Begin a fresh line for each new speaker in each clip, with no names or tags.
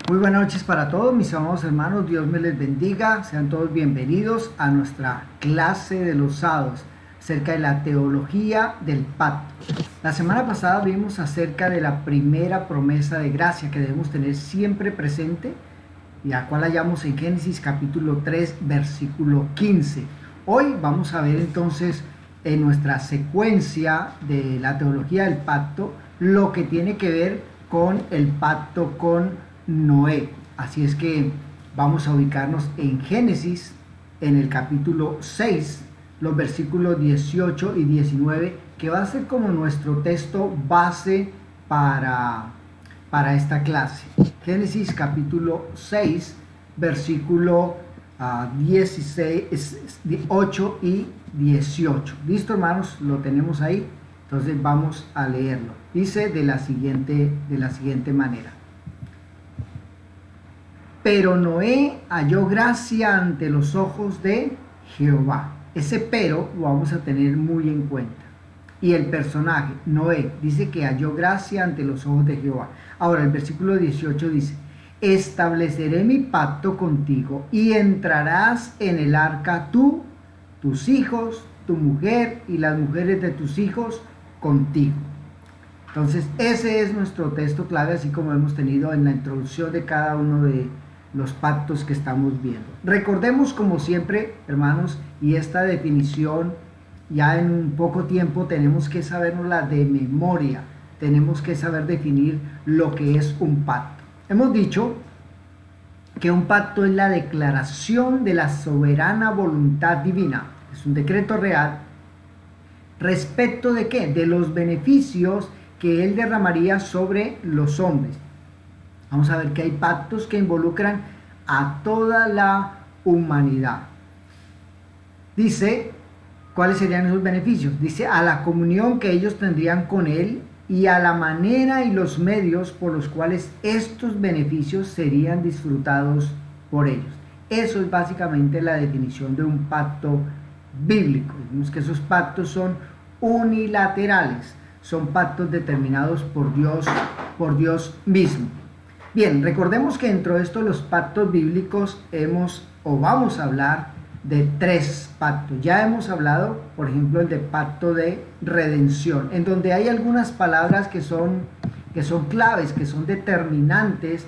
Muy buenas noches para todos mis amados hermanos, Dios me les bendiga, sean todos bienvenidos a nuestra clase de los sábados acerca de la teología del pacto. La semana pasada vimos acerca de la primera promesa de gracia que debemos tener siempre presente, y la cual hallamos en Génesis capítulo 3 versículo 15. Hoy vamos a ver entonces en nuestra secuencia de la teología del pacto lo que tiene que ver con el pacto con Noé. Así es que vamos a ubicarnos en Génesis, en el capítulo 6, los versículos 18 y 19, que va a ser como nuestro texto base para esta clase. Génesis capítulo 6, versículo 8 y 18. ¿Listo, hermanos? Lo tenemos ahí. Entonces vamos a leerlo. Dice de la siguiente manera. Pero Noé halló gracia ante los ojos de Jehová. Ese pero lo vamos a tener muy en cuenta. Y el personaje, Noé, dice que halló gracia ante los ojos de Jehová. Ahora el versículo 18 dice: estableceré mi pacto contigo y entrarás en el arca tú, tus hijos, tu mujer y las mujeres de tus hijos contigo. Entonces ese es nuestro texto clave, así como hemos tenido en la introducción de cada uno de los pactos que estamos viendo. Recordemos, como siempre, hermanos, y esta definición ya en un poco tiempo tenemos que sabernosla de memoria, tenemos que saber definir lo que es un pacto. Hemos dicho que un pacto es la declaración de la soberana voluntad divina, es un decreto real, respecto de ¿qué? De los beneficios que él derramaría sobre los hombres. Vamos a ver que hay pactos que involucran a toda la humanidad. Dice, ¿cuáles serían esos beneficios? Dice, a la comunión que ellos tendrían con él y a la manera y los medios por los cuales estos beneficios serían disfrutados por ellos. Eso es básicamente la definición de un pacto bíblico. Vemos que esos pactos son unilaterales, son pactos determinados por Dios mismo. Bien, recordemos que dentro de esto los pactos bíblicos vamos a hablar de tres pactos. Ya hemos hablado, por ejemplo, el de pacto de redención, en donde hay algunas palabras que son claves, que son determinantes,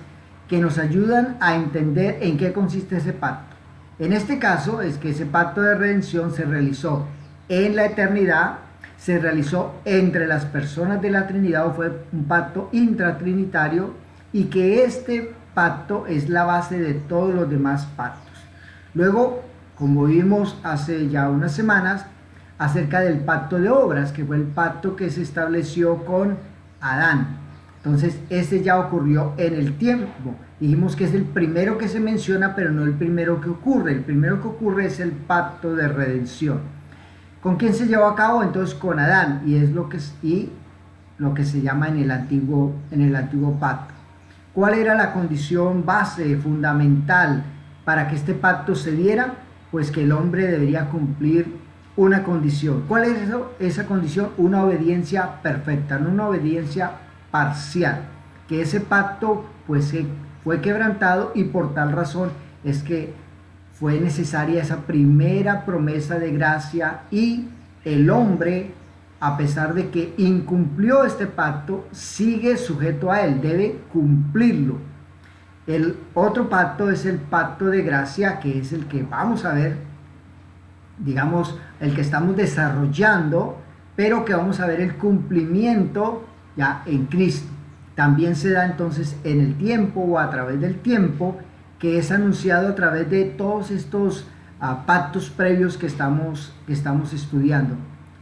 que nos ayudan a entender en qué consiste ese pacto. En este caso es que ese pacto de redención se realizó en la eternidad, se realizó entre las personas de la Trinidad, o fue un pacto intratrinitario, y que este pacto es la base de todos los demás pactos. Luego, como vimos hace ya unas semanas, acerca del pacto de obras, que fue el pacto que se estableció con Adán. Entonces, ese ya ocurrió en el tiempo. Dijimos que es el primero que se menciona, pero no el primero que ocurre. El primero que ocurre es el pacto de redención. ¿Con quién se llevó a cabo? Entonces, con Adán, y es lo que se llama en el antiguo pacto. ¿Cuál era la condición base, fundamental, para que este pacto se diera? Pues que el hombre debería cumplir una condición. ¿Cuál es esa condición? Una obediencia perfecta, no una obediencia parcial. Que ese pacto pues fue quebrantado, y por tal razón es que fue necesaria esa primera promesa de gracia, y el hombre, a pesar de que incumplió este pacto, sigue sujeto a él, debe cumplirlo. El otro pacto es el pacto de gracia, que es el que vamos a ver, digamos, el que estamos desarrollando, pero que vamos a ver el cumplimiento ya en Cristo. También se da entonces en el tiempo, o a través del tiempo, que es anunciado a través de todos estos pactos previos que estamos estudiando.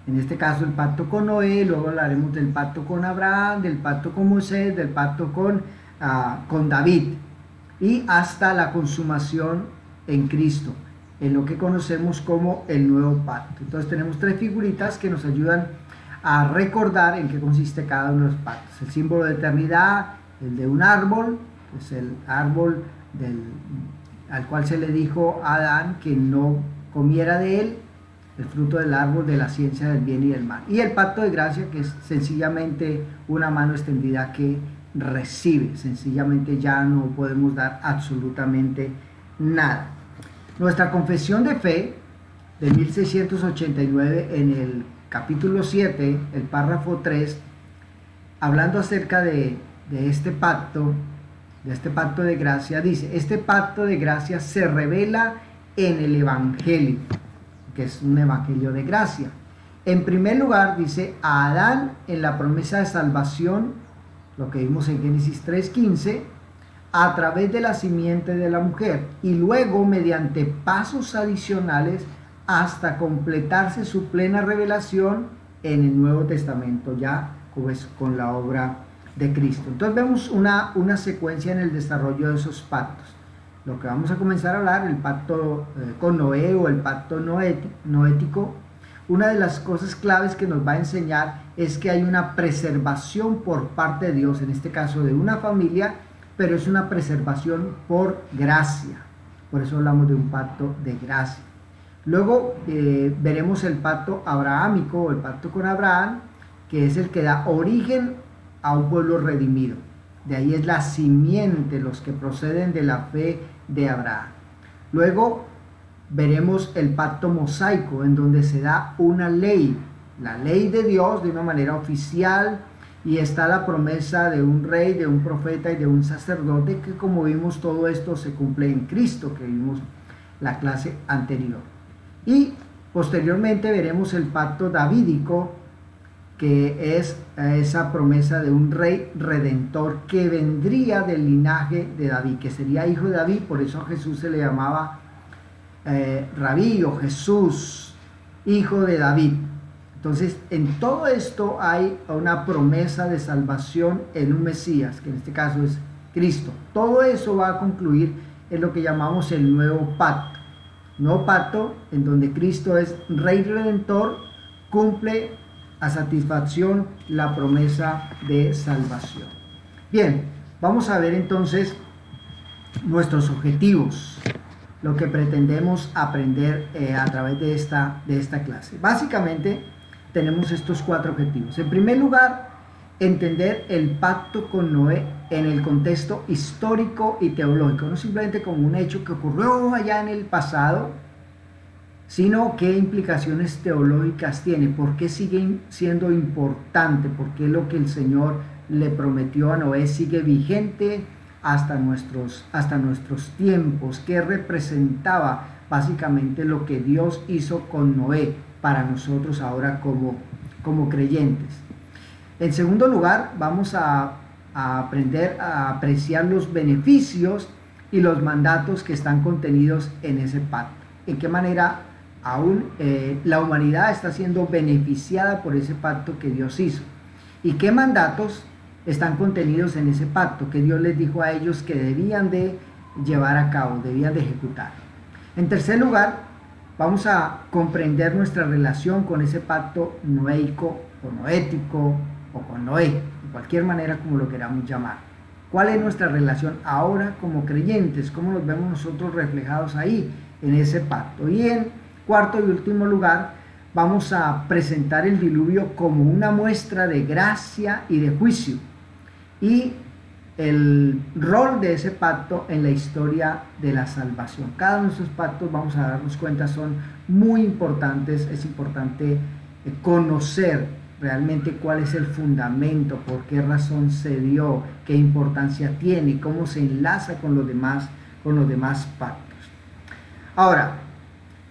En este caso el pacto con Noé, luego hablaremos del pacto con Abraham, del pacto con Moisés, del pacto con David, y hasta la consumación en Cristo, en lo que conocemos como el nuevo pacto. Entonces tenemos tres figuritas que nos ayudan a recordar en qué consiste cada uno de los pactos. El símbolo de eternidad, el de un árbol, pues el árbol al cual se le dijo a Adán que no comiera de él, el fruto del árbol de la ciencia del bien y del mal. Y el pacto de gracia, que es sencillamente una mano extendida que recibe. Sencillamente ya no podemos dar absolutamente nada. Nuestra confesión de fe de 1689, en el capítulo 7, el párrafo 3, hablando acerca de este pacto, de gracia, dice: este pacto de gracia se revela en el Evangelio, que es un evangelio de gracia. En primer lugar, dice, a Adán en la promesa de salvación, lo que vimos en Génesis 3:15, a través de la simiente de la mujer, y luego mediante pasos adicionales hasta completarse su plena revelación en el Nuevo Testamento, ya pues, con la obra de Cristo. Entonces vemos una secuencia en el desarrollo de esos pactos. Lo que vamos a comenzar a hablar, el pacto con Noé o el pacto noético, una de las cosas claves que nos va a enseñar es que hay una preservación por parte de Dios, en este caso de una familia, pero es una preservación por gracia. Por eso hablamos de un pacto de gracia. Luego veremos el pacto abrahámico o el pacto con Abraham, que es el que da origen a un pueblo redimido. De ahí es la simiente, los que proceden de la fe de Abraham. Luego veremos el pacto mosaico, en donde se da una ley, la ley de Dios de una manera oficial, y está la promesa de un rey, de un profeta y de un sacerdote, que como vimos todo esto se cumple en Cristo, que vimos la clase anterior. Y posteriormente veremos el pacto davídico, que es esa promesa de un rey redentor que vendría del linaje de David, que sería hijo de David. Por eso a Jesús se le llamaba Rabí o Jesús, hijo de David. Entonces, en todo esto hay una promesa de salvación en un Mesías, que en este caso es Cristo. Todo eso va a concluir en lo que llamamos el nuevo pacto. Nuevo pacto en donde Cristo es Rey Redentor, cumple a satisfacción la promesa de salvación. Bien, vamos a ver entonces nuestros objetivos, lo que pretendemos aprender a través de esta clase. Básicamente tenemos estos 4 objetivos. En primer lugar, entender el pacto con Noé en el contexto histórico y teológico, no simplemente como un hecho que ocurrió allá en el pasado, sino qué implicaciones teológicas tiene, por qué sigue siendo importante, por qué lo que el Señor le prometió a Noé sigue vigente hasta nuestros tiempos, qué representaba básicamente lo que Dios hizo con Noé para nosotros ahora como creyentes. En segundo lugar, vamos a aprender a apreciar los beneficios y los mandatos que están contenidos en ese pacto. En qué manera aún la humanidad está siendo beneficiada por ese pacto que Dios hizo. Y qué mandatos están contenidos en ese pacto que Dios les dijo a ellos que debían de llevar a cabo, debían de ejecutar. En tercer lugar, vamos a comprender nuestra relación con ese pacto noéico o noético o con Noé, de cualquier manera como lo queramos llamar. ¿Cuál es nuestra relación ahora como creyentes? ¿Cómo nos vemos nosotros reflejados ahí en ese pacto? Y en cuarto y último lugar, vamos a presentar el diluvio como una muestra de gracia y de juicio, y el rol de ese pacto en la historia de la salvación. Cada uno de esos pactos, vamos a darnos cuenta, son muy importantes. Es importante conocer realmente cuál es el fundamento, por qué razón se dio, qué importancia tiene y cómo se enlaza con los demás pactos. Ahora,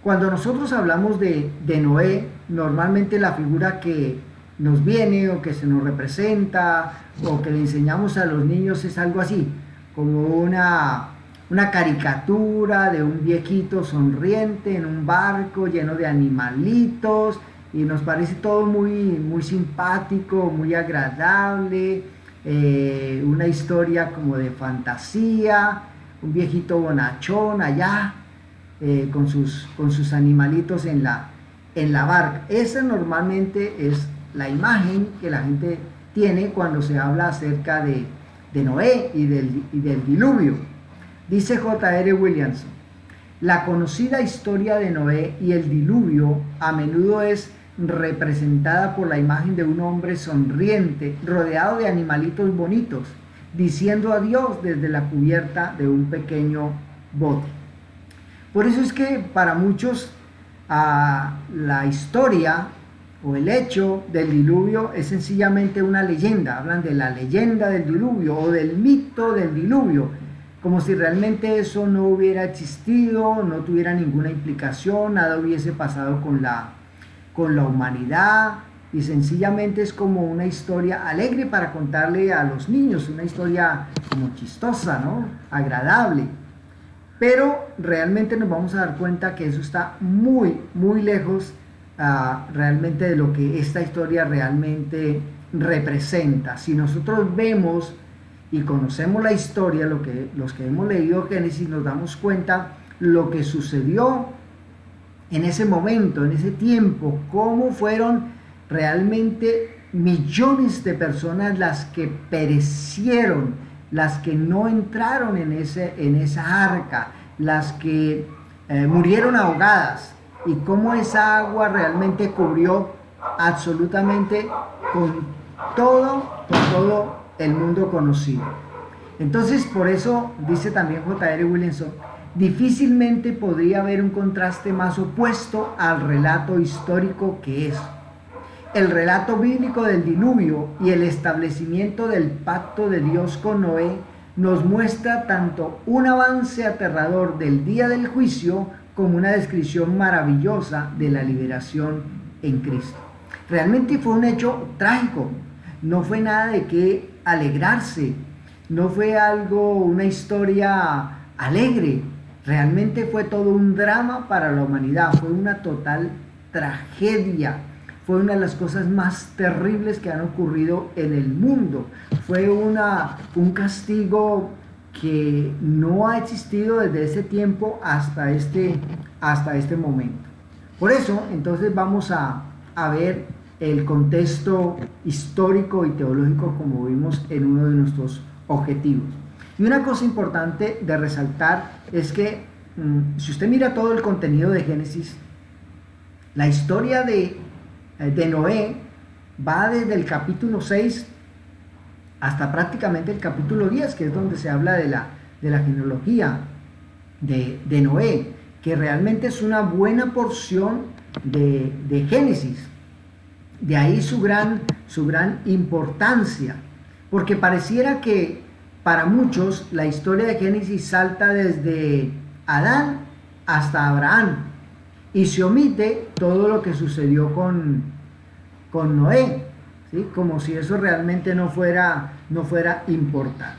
cuando nosotros hablamos de Noé, normalmente la figura que nos viene o que se nos representa o que le enseñamos a los niños es algo así, como una caricatura de un viejito sonriente en un barco lleno de animalitos, y nos parece todo muy simpático, muy agradable, una historia como de fantasía, un viejito bonachón allá con sus animalitos en la barca. Esa normalmente es la imagen que la gente tiene cuando se habla acerca de Noé y del diluvio. Dice J.R. Williamson: la conocida historia de Noé y el diluvio a menudo es representada por la imagen de un hombre sonriente, rodeado de animalitos bonitos, diciendo adiós desde la cubierta de un pequeño bote. Por eso es que para muchos la historia o el hecho del diluvio es sencillamente una leyenda. Hablan de la leyenda del diluvio o del mito del diluvio, como si realmente eso no hubiera existido, no tuviera ninguna implicación, nada hubiese pasado con la humanidad, y sencillamente es como una historia alegre para contarle a los niños, una historia como chistosa, ¿no? Agradable. Pero realmente nos vamos a dar cuenta que eso está muy, muy lejos realmente de lo que esta historia realmente representa. Si nosotros vemos y conocemos la historia, los que hemos leído Génesis, nos damos cuenta lo que sucedió en ese momento, en ese tiempo, cómo fueron realmente millones de personas las que perecieron, las que no entraron en esa arca, las que murieron ahogadas, y cómo esa agua realmente cubrió absolutamente con todo el mundo conocido. Entonces, por eso dice también J.R. Williamson, difícilmente podría haber un contraste más opuesto al relato histórico que es. El relato bíblico del diluvio y el establecimiento del pacto de Dios con Noé nos muestra tanto un avance aterrador del día del juicio como una descripción maravillosa de la liberación en Cristo. Realmente fue un hecho trágico, no fue nada de qué alegrarse, no fue una historia alegre, realmente fue todo un drama para la humanidad, fue una total tragedia. Fue una de las cosas más terribles que han ocurrido en el mundo. Fue un castigo que no ha existido desde ese tiempo hasta este momento. Por eso, entonces vamos a ver el contexto histórico y teológico como vimos en uno de nuestros objetivos. Y una cosa importante de resaltar es que si usted mira todo el contenido de Génesis, la historia de Noé va desde el capítulo 6 hasta prácticamente el capítulo 10, que es donde se habla de la genealogía de Noé, que realmente es una buena porción de Génesis. De ahí su gran importancia, porque pareciera que para muchos la historia de Génesis salta desde Adán hasta Abraham, y se omite todo lo que sucedió con Noé, ¿sí? Como si eso realmente no fuera importante.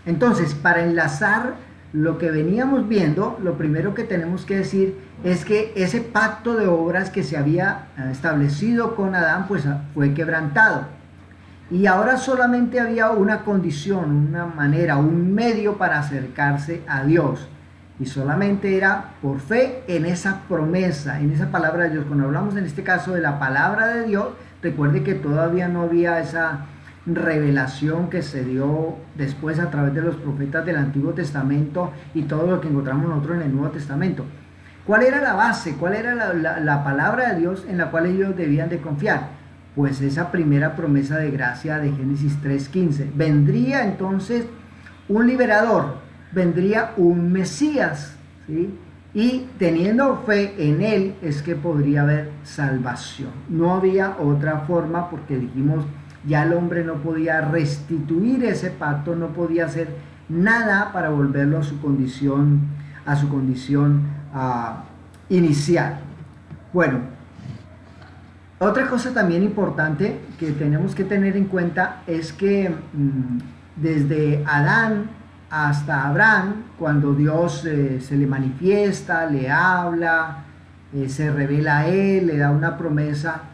Entonces, para enlazar lo que veníamos viendo, lo primero que tenemos que decir es que ese pacto de obras que se había establecido con Adán, pues fue quebrantado. Y ahora solamente había una condición, una manera, un medio para acercarse a Dios. Y solamente era por fe en esa promesa, en esa palabra de Dios. Cuando hablamos en este caso de la palabra de Dios, recuerde que todavía no había esa revelación que se dio después a través de los profetas del Antiguo Testamento y todo lo que encontramos nosotros en el Nuevo Testamento. ¿Cuál era la base? ¿Cuál era la palabra de Dios en la cual ellos debían de confiar? Pues esa primera promesa de gracia de Génesis 3:15. Vendría entonces un liberador, vendría un Mesías, ¿sí? Y teniendo fe en él es que podría haber salvación. No había otra forma, porque dijimos, ya el hombre no podía restituir ese pacto, no podía hacer nada para volverlo a su condición inicial. Bueno, otra cosa también importante que tenemos que tener en cuenta es que desde Adán hasta Abraham, cuando Dios se le manifiesta, le habla, se revela a él, le da una promesa,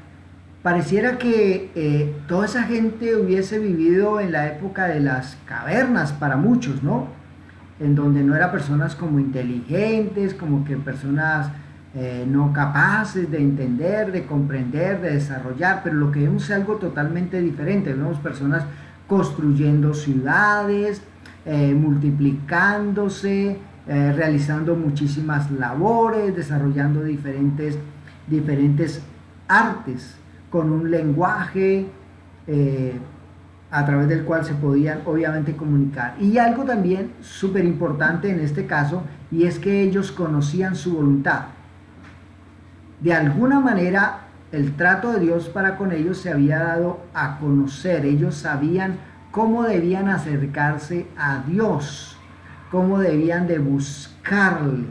pareciera que toda esa gente hubiese vivido en la época de las cavernas para muchos, ¿no? En donde no eran personas como inteligentes, como que personas no capaces de entender, de comprender, de desarrollar, pero lo que vemos es algo totalmente diferente. Vemos personas construyendo ciudades, multiplicándose, realizando muchísimas labores, desarrollando diferentes artes, con un lenguaje a través del cual se podían obviamente comunicar. Y algo también súper importante en este caso, y es que ellos conocían su voluntad. De alguna manera, el trato de Dios para con ellos se había dado a conocer. Ellos sabían cómo debían acercarse a Dios, cómo debían de buscarle.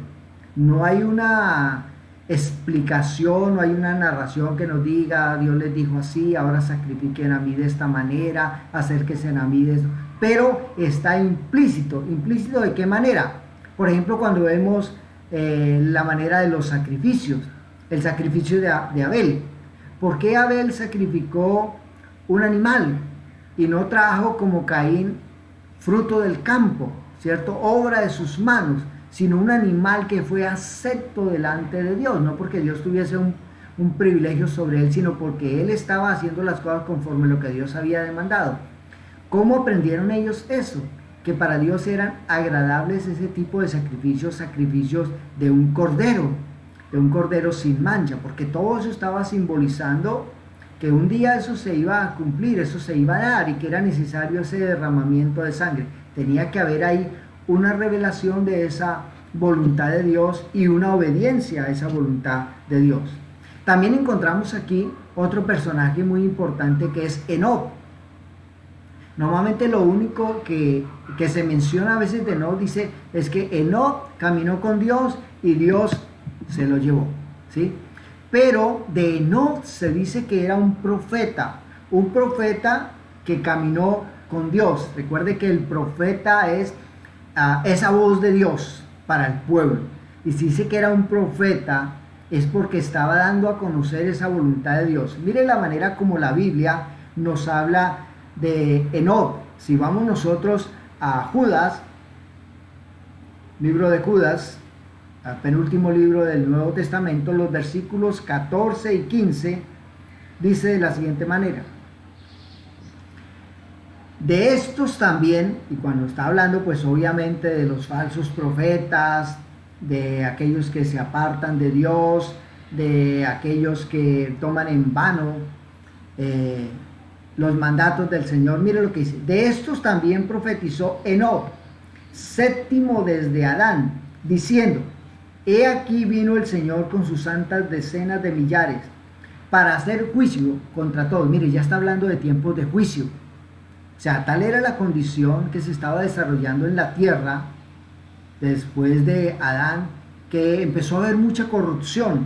No hay una explicación, no hay una narración que nos diga, Dios les dijo así, ahora sacrifiquen a mí de esta manera, acérquense a mí de eso. Pero está implícito. ¿Implícito de qué manera? Por ejemplo, cuando vemos la manera de los sacrificios, el sacrificio de Abel. ¿Por qué Abel sacrificó un animal y no trajo como Caín fruto del campo, ¿cierto? Obra de sus manos, sino un animal que fue acepto delante de Dios, no porque Dios tuviese un privilegio sobre él, sino porque él estaba haciendo las cosas conforme lo que Dios había demandado. ¿Cómo aprendieron ellos eso? Que para Dios eran agradables ese tipo de sacrificios, sacrificios de un cordero sin mancha, porque todo eso estaba simbolizando que un día eso se iba a cumplir, eso se iba a dar y que era necesario ese derramamiento de sangre. Tenía que haber ahí una revelación de esa voluntad de Dios y una obediencia a esa voluntad de Dios. También encontramos aquí otro personaje muy importante que es Enoc. Normalmente lo único que se menciona a veces de Enoc dice es que Enoc caminó con Dios y Dios se lo llevó, ¿sí? Pero de Enoc se dice que era un profeta que caminó con Dios. Recuerde que el profeta es esa voz de Dios para el pueblo. Y si dice que era un profeta, es porque estaba dando a conocer esa voluntad de Dios. Mire la manera como la Biblia nos habla de Enoc. Si vamos nosotros a Judas, libro de Judas, al penúltimo libro del Nuevo Testamento, los versículos 14 y 15, dice de la siguiente manera: de estos también, y cuando está hablando pues obviamente de los falsos profetas, de aquellos que se apartan de Dios, de aquellos que toman en vano los mandatos del Señor, mire lo que dice: de estos también profetizó Enoc, séptimo desde Adán, diciendo: he aquí vino el Señor con sus santas decenas de millares para hacer juicio contra todos. Mire, ya está hablando de tiempos de juicio. O sea, tal era la condición que se estaba desarrollando en la tierra después de Adán, que empezó a haber mucha corrupción.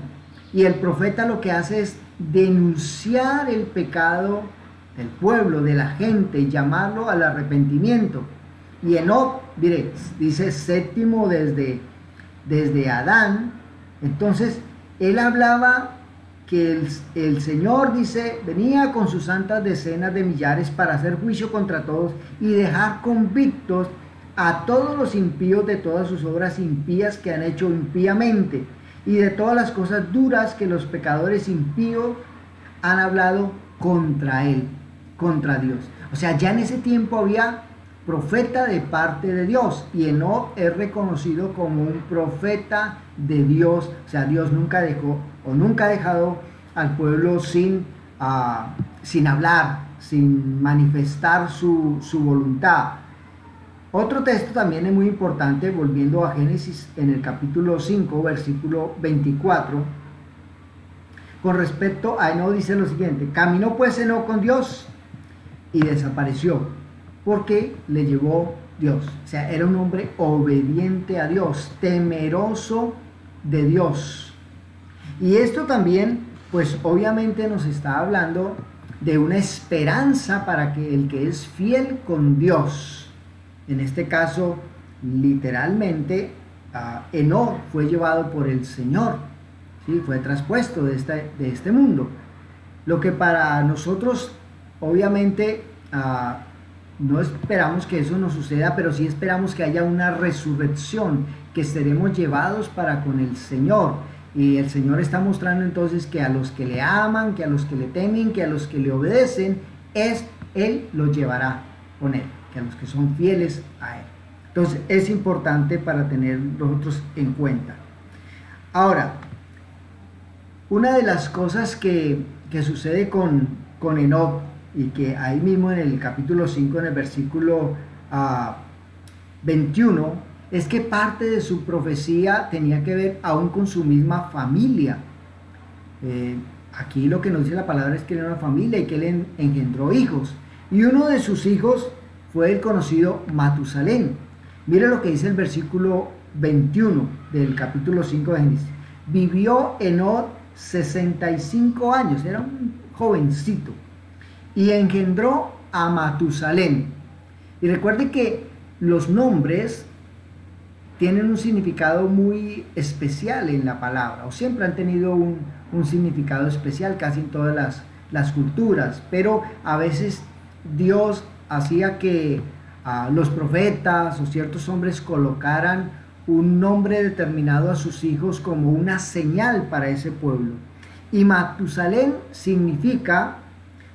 Y el profeta lo que hace es denunciar el pecado del pueblo, de la gente, y llamarlo al arrepentimiento. Y Enoc, mire, dice séptimo desde Adán. Entonces él hablaba que el Señor, dice, venía con sus santas decenas de millares para hacer juicio contra todos y dejar convictos a todos los impíos de todas sus obras impías que han hecho impíamente y de todas las cosas duras que los pecadores impíos han hablado contra él, contra Dios. O sea, ya en ese tiempo había profeta de parte de Dios, y Enoc es reconocido como un profeta de Dios. O sea, Dios nunca dejó o nunca ha dejado al pueblo sin hablar, sin manifestar su voluntad. Otro texto también es muy importante, volviendo a Génesis en el capítulo 5, versículo 24. Con respecto a Enoc dice lo siguiente: caminó pues Enoc con Dios y desapareció, porque le llevó Dios. O sea, era un hombre obediente a Dios, temeroso de Dios. Y esto también, pues obviamente nos está hablando de una esperanza para que el que es fiel con Dios, en este caso, literalmente, Enoc fue llevado por el Señor, ¿sí? Fue traspuesto de este mundo. Lo que para nosotros, obviamente, no esperamos que eso nos suceda, pero sí esperamos que haya una resurrección, que seremos llevados para con el Señor. Y el Señor está mostrando entonces que a los que le aman, que a los que le temen, que a los que le obedecen, Él los llevará con Él, que a los que son fieles a Él. Entonces es importante para tener nosotros en cuenta. Ahora, una de las cosas que sucede con Enoc, y que ahí mismo en el capítulo 5, en el versículo 21, es que parte de su profecía tenía que ver aún con su misma familia. Aquí lo que nos dice la palabra es que él era una familia y que él engendró hijos. Y uno de sus hijos fue el conocido Matusalén. Mire lo que dice el versículo 21 del capítulo 5 de Génesis. Vivió Enoc 65 años, era un jovencito, y engendró a Matusalén. Y recuerde que los nombres tienen un significado muy especial en la palabra, o siempre han tenido un significado especial casi en todas las culturas, pero a veces Dios hacía que los profetas o ciertos hombres colocaran un nombre determinado a sus hijos como una señal para ese pueblo. Y Matusalén significa: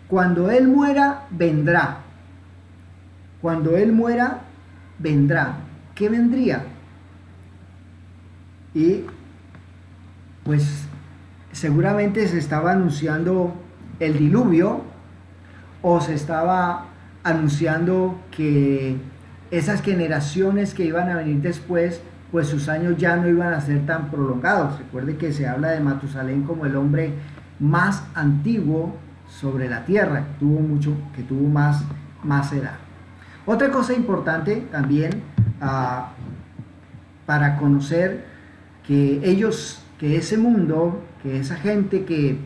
cuando él muera, vendrá. Cuando él muera, vendrá. ¿Qué vendría? Y pues seguramente se estaba anunciando el diluvio, o se estaba anunciando que esas generaciones que iban a venir después, pues sus años ya no iban a ser tan prolongados. Recuerde que se habla de Matusalén como el hombre más antiguo sobre la tierra, que tuvo más edad. Otra cosa importante también para conocer que ese mundo, que esa gente que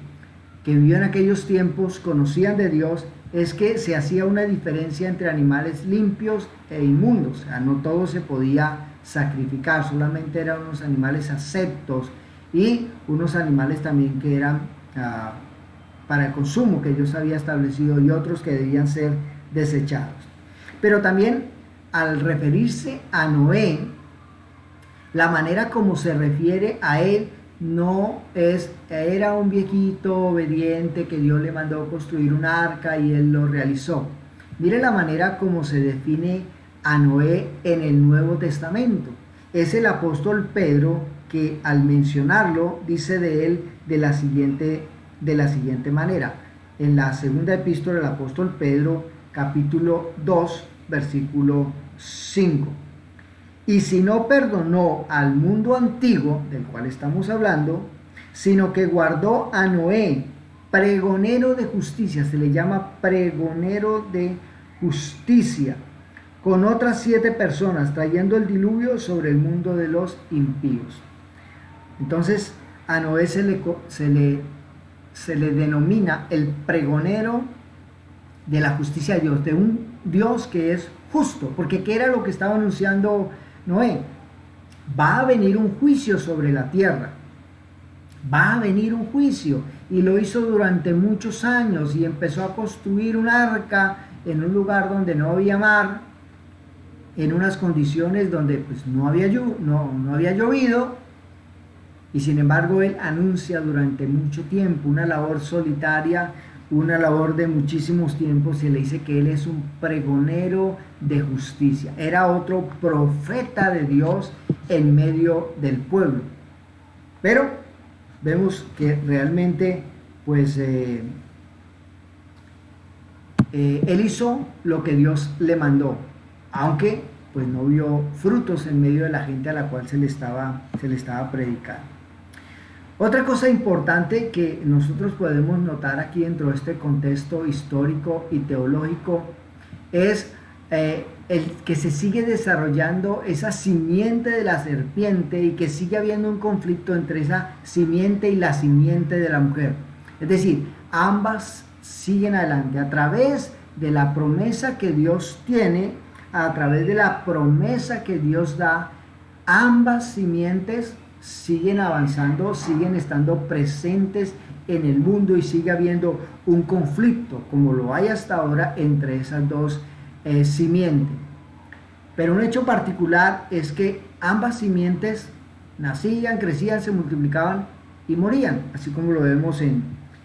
vivió en aquellos tiempos conocían de Dios, es que se hacía una diferencia entre animales limpios e inmundos. O sea, no todo se podía sacrificar, solamente eran unos animales aceptos y unos animales también que eran para el consumo que Dios había establecido, y otros que debían ser desechados. Pero también, al referirse a Noé, la manera como se refiere a él no era un viejito obediente que Dios le mandó construir un arca y él lo realizó. Mire la manera como se define a Noé en el Nuevo Testamento. Es el apóstol Pedro que, al mencionarlo, dice de él de la siguiente manera. En la segunda epístola del apóstol Pedro, capítulo 2, versículo 5. Y si no perdonó al mundo antiguo, del cual estamos hablando, sino que guardó a Noé, pregonero de justicia, se le llama pregonero de justicia, con otras 7 personas, trayendo el diluvio sobre el mundo de los impíos. Entonces, a Noé se le denomina el pregonero de la justicia de Dios, de un Dios que es justo, porque ¿qué era lo que estaba anunciando Noé? Va a venir un juicio sobre la tierra, va a venir un juicio, y lo hizo durante muchos años, y empezó a construir un arca en un lugar donde no había mar, en unas condiciones donde pues no había llovido, y sin embargo él anuncia durante mucho tiempo una labor solitaria, una labor de muchísimos tiempos. Se le dice que él es un pregonero de justicia, era otro profeta de Dios en medio del pueblo. Pero vemos que realmente pues él hizo lo que Dios le mandó, aunque pues no vio frutos en medio de la gente a la cual se le estaba predicando. Otra cosa importante que nosotros podemos notar aquí dentro de este contexto histórico y teológico es el que se sigue desarrollando esa simiente de la serpiente, y que sigue habiendo un conflicto entre esa simiente y la simiente de la mujer. Es decir, ambas siguen adelante a través de la promesa que Dios tiene, a través de la promesa que Dios da. Ambas simientes siguen avanzando, siguen estando presentes en el mundo, y sigue habiendo un conflicto, como lo hay hasta ahora, entre esas dos simientes. Pero un hecho particular es que ambas simientes nacían, crecían, se multiplicaban y morían, así como lo vemos en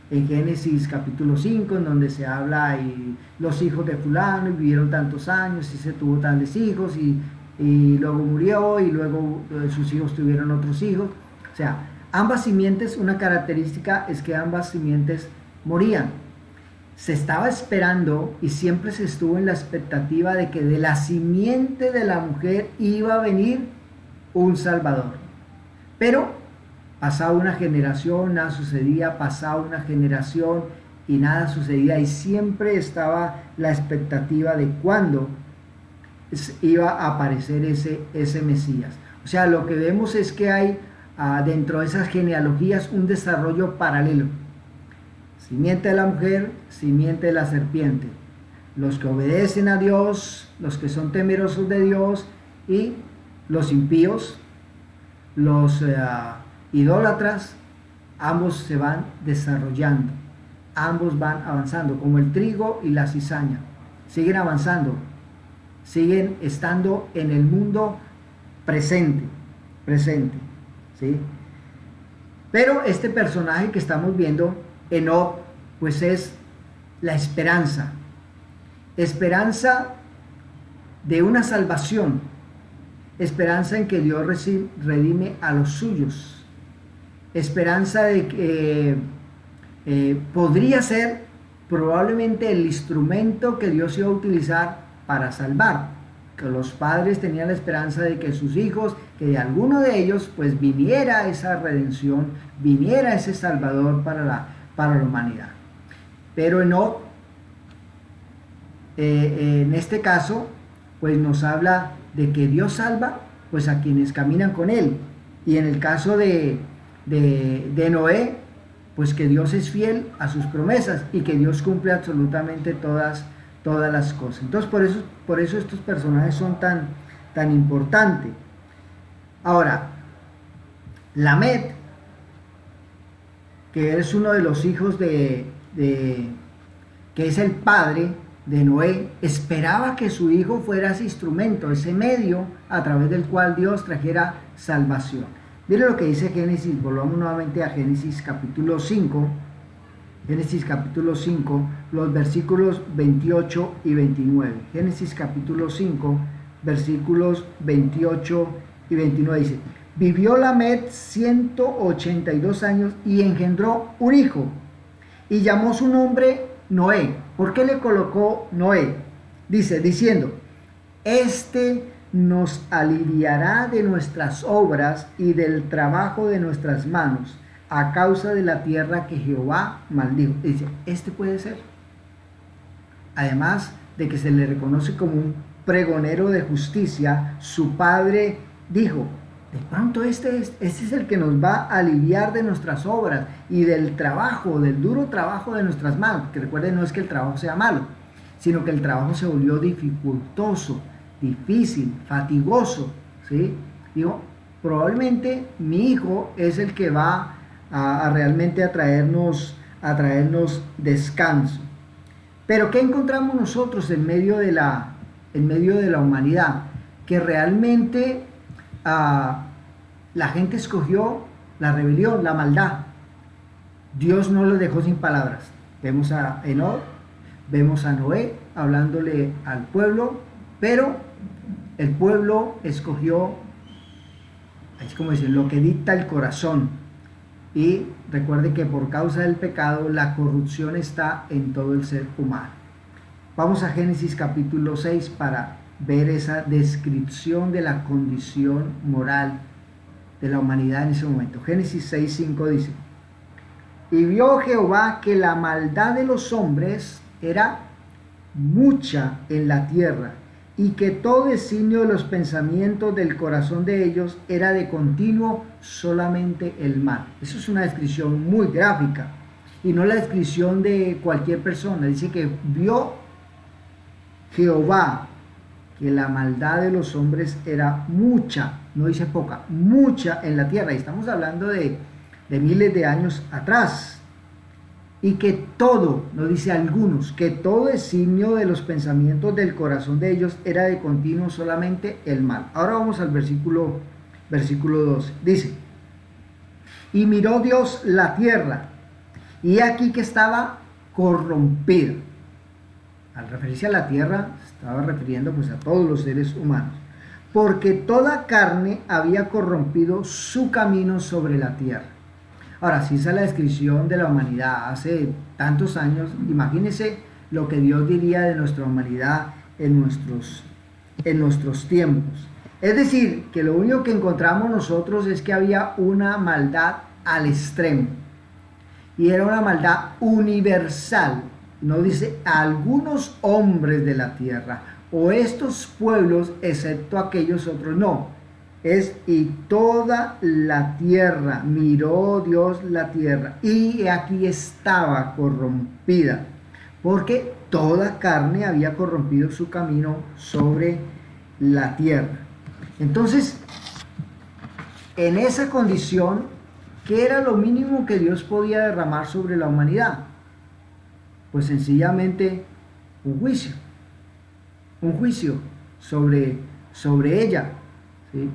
Génesis capítulo 5, en donde se habla, y los hijos de fulano vivieron tantos años y se tuvo tales hijos, y luego murió, y luego sus hijos tuvieron otros hijos. O sea, ambas simientes, una característica es que ambas simientes morían. se estaba esperando y siempre se estuvo en la expectativa de que de la simiente de la mujer iba a venir un Salvador. Pero pasaba una generación, nada sucedía, pasaba una generación y nada sucedía, y siempre estaba la expectativa de cuándo iba a aparecer ese Mesías. O sea, lo que vemos es que hay dentro de esas genealogías un desarrollo paralelo. Simiente de la mujer, simiente de la serpiente. Los que obedecen a Dios, los que son temerosos de Dios, y los impíos, los idólatras, ambos se van desarrollando, ambos van avanzando, como el trigo y la cizaña. Siguen avanzando, siguen estando en el mundo presente, ¿sí? Pero este personaje que estamos viendo, Enoc, pues es la esperanza de una salvación, esperanza en que Dios redime a los suyos, esperanza de que podría ser probablemente el instrumento que Dios iba a utilizar para salvar, que los padres tenían la esperanza de que sus hijos, que de alguno de ellos pues viniera esa redención, viniera ese Salvador para la humanidad. Pero Enoc, en este caso, pues nos habla de que Dios salva pues a quienes caminan con él, y en el caso de Noé, pues que Dios es fiel a sus promesas y que Dios cumple absolutamente todas las cosas. Entonces por eso estos personajes son tan importantes. Ahora, Lamed, que es uno de los hijos que es el padre de Noé, esperaba que su hijo fuera ese instrumento, ese medio a través del cual Dios trajera salvación. Mire lo que dice Génesis, volvamos nuevamente a Génesis capítulo 5, los versículos 28 y 29. Génesis capítulo 5, versículos 28 y 29 dice: vivió Lamed 182 años y engendró un hijo, y llamó su nombre Noé. ¿Por qué le colocó Noé? Diciendo: este nos aliviará de nuestras obras y del trabajo de nuestras manos, a causa de la tierra que Jehová maldijo. Dice, este puede ser. Además de que se le reconoce como un pregonero de justicia, su padre dijo: de pronto este es el que nos va a aliviar de nuestras obras y del trabajo, del duro trabajo de nuestras manos. Que recuerden, no es que el trabajo sea malo, sino que el trabajo se volvió dificultoso, difícil, fatigoso, ¿sí? Digo, probablemente mi hijo es el que va a realmente a traernos descanso. Pero ¿qué encontramos nosotros en medio de la humanidad? Que realmente la gente escogió la rebelión, la maldad. Dios no los dejó sin palabras. Vemos a Enoc, vemos a Noé hablándole al pueblo, pero el pueblo escogió, es como decir, lo que dicta el corazón. Y recuerde que por causa del pecado la corrupción está en todo el ser humano. Vamos a Génesis capítulo 6 para ver esa descripción de la condición moral de la humanidad en ese momento. Génesis 6:5 dice: y vio Jehová que la maldad de los hombres era mucha en la tierra, y que todo designio de los pensamientos del corazón de ellos era de continuo solamente el mal. Eso es una descripción muy gráfica, y no la descripción de cualquier persona. Dice que vio Jehová que la maldad de los hombres era mucha, no dice poca, mucha en la tierra, y estamos hablando de miles de años atrás. Y que todo, no dice algunos, que todo designio de los pensamientos del corazón de ellos era de continuo solamente el mal. Ahora vamos al versículo 12. Dice: y miró Dios la tierra, y aquí que estaba corrompida. Al referirse a la tierra, estaba refiriendo pues a todos los seres humanos, porque toda carne había corrompido su camino sobre la tierra. Ahora, si esa es la descripción de la humanidad hace tantos años, imagínense lo que Dios diría de nuestra humanidad en nuestros tiempos. Es decir, que lo único que encontramos nosotros es que había una maldad al extremo. Y era una maldad universal. No dice algunos hombres de la tierra o estos pueblos, excepto aquellos otros, no. Es y toda la tierra, miró Dios la tierra, y aquí estaba corrompida, porque toda carne había corrompido su camino sobre la tierra. Entonces, en esa condición, ¿qué era lo mínimo que Dios podía derramar sobre la humanidad? Pues sencillamente un juicio sobre ella, ¿sí?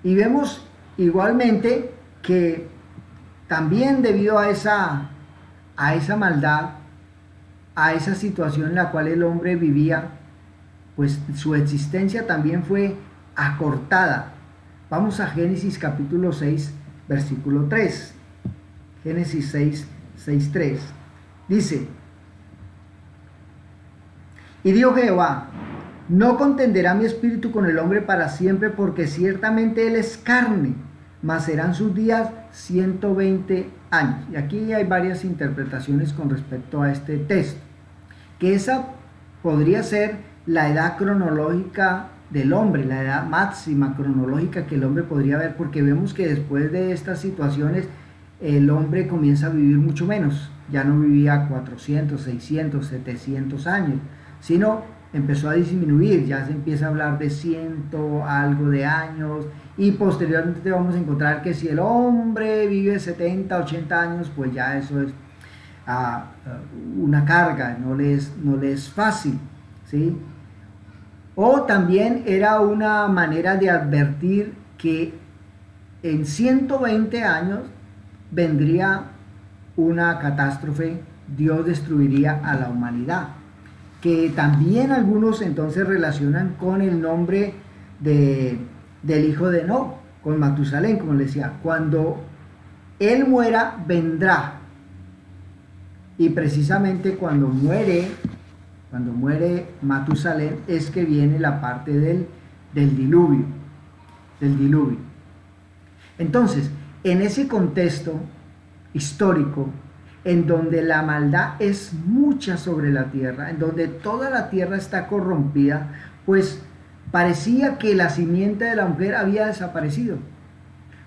Y vemos igualmente que también debido a esa maldad, a esa situación en la cual el hombre vivía, pues su existencia también fue acortada. Vamos a Génesis capítulo 6, versículo 3. Génesis 6, 3. Dice: y dijo Jehová, no contenderá mi espíritu con el hombre para siempre, porque ciertamente él es carne, mas serán sus días 120 años. Y aquí hay varias interpretaciones con respecto a este texto, que esa podría ser la edad cronológica del hombre, la edad máxima cronológica que el hombre podría ver, porque vemos que después de estas situaciones el hombre comienza a vivir mucho menos. Ya no vivía 400, 600, 700 años, sino empezó a disminuir. Ya se empieza a hablar de 100 algo de años, y posteriormente vamos a encontrar que si el hombre vive 70, 80 años, pues ya eso es una carga, no le es fácil, ¿sí? O también era una manera de advertir que en 120 años vendría una catástrofe, Dios destruiría a la humanidad, que también algunos entonces relacionan con el nombre del hijo de Enoc, con Matusalén, como le decía, cuando él muera vendrá. Y precisamente cuando muere Matusalén es que viene la parte del diluvio. Entonces, en ese contexto histórico, en donde la maldad es mucha sobre la tierra, en donde toda la tierra está corrompida, pues parecía que la simiente de la mujer había desaparecido,